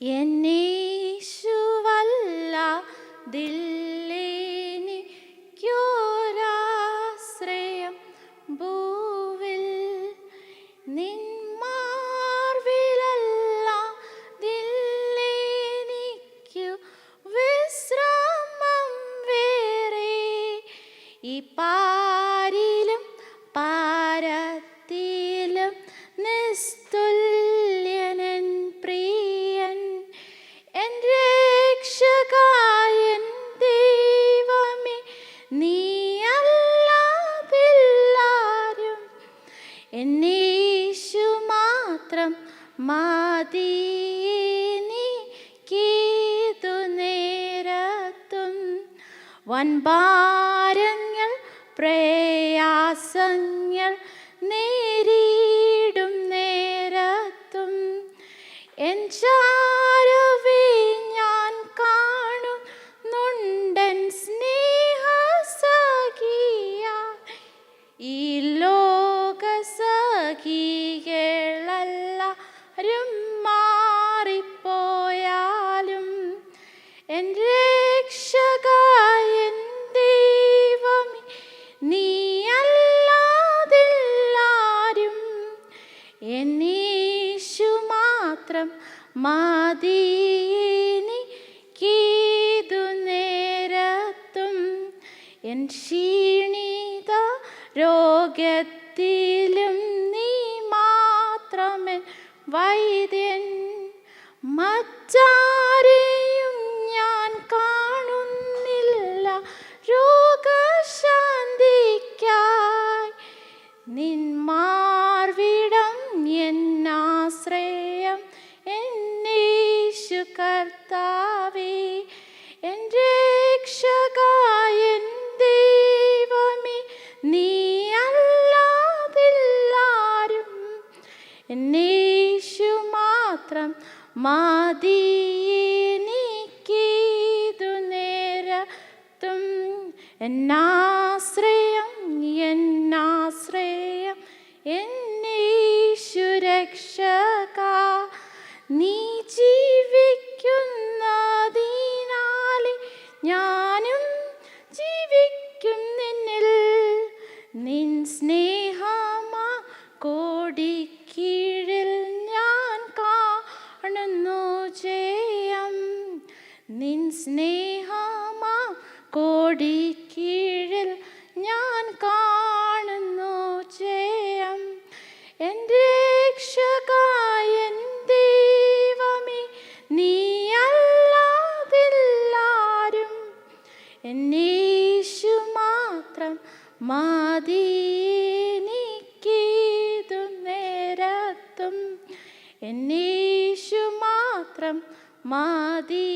എന്നീശുവല്ലാതില്ലെനിക്കൊരാശ്രയം ഭൂവിൽ. നിൻ മാർവിലല്ലാതില്ലെനിക്കു വിശ്രാമം വേറെ. ഈ പാരിലും പാരത്തിലും നിസ്തുല്യനൻ പ്രിയൻ, എൻ രക്ഷകൻ ദൈവമേ, നീയല്ലാതില്ലാരും. എന്നീശു മാത്രം മതി എനിക്കേതു നേരത്തും. വൻഭാരങ്ങൾ പ്രയാസങ്ങൾ നേരിടും നേരത്തും എൻ ചാരവേ ഞാൻ കാണുന്നുണ്ടൻ സ്നേഹസഖിയായി. ഈ ലോകസഖികളെല്ലാരും മാറിപ്പോയാലും എൻ രക്ഷകൻ ദൈവമേ, നീയല്ലാതില്ലാരും. എന്നീശു മാത്രം മതി എനിക്കേതു നേരത്തും. എൻ ക്ഷീണിത രോഗത്തിലും നീ മാത്രമേ വൈദ്യൻ. മറ്റാരെയും ഞാൻ കാണുന്നില്ല രോഗശാന്തിക്കായി. നിൻ മാർവിടം എന്നാശ്രയം എന്നീശു കർത്താവേ, എൻ രക്ഷകൻ ദൈവമേ, നീയല്ലാതില്ലാരും. എന്നീശു മാത്രം മതി എനിക്കേതു നേരത്തും. എന്നാശ്രയം എന്നാശ്രയം എന്നീശു രക്ഷക. നീ ജീവിക്കുന്നതിനാലെ ഞാനും ജീവിക്കും നിന്നിൽ. നിൻ സ്നേഹമാ കോടിക്കീഴിൽ ഞാൻ കാണുന്നു ജയം. നിൻ സ്നേഹമാ കോടിക്കീഴിൽ ഞാൻ കാണുന്നു ജയം. എൻ രക്ഷകൻ ദൈവമേ, നീയല്ലാതില്ലാരും. എന്നീശു മാത്രം മതി എനിക്കേതു നേരത്തും. എന്നീശു മാത്രം മതി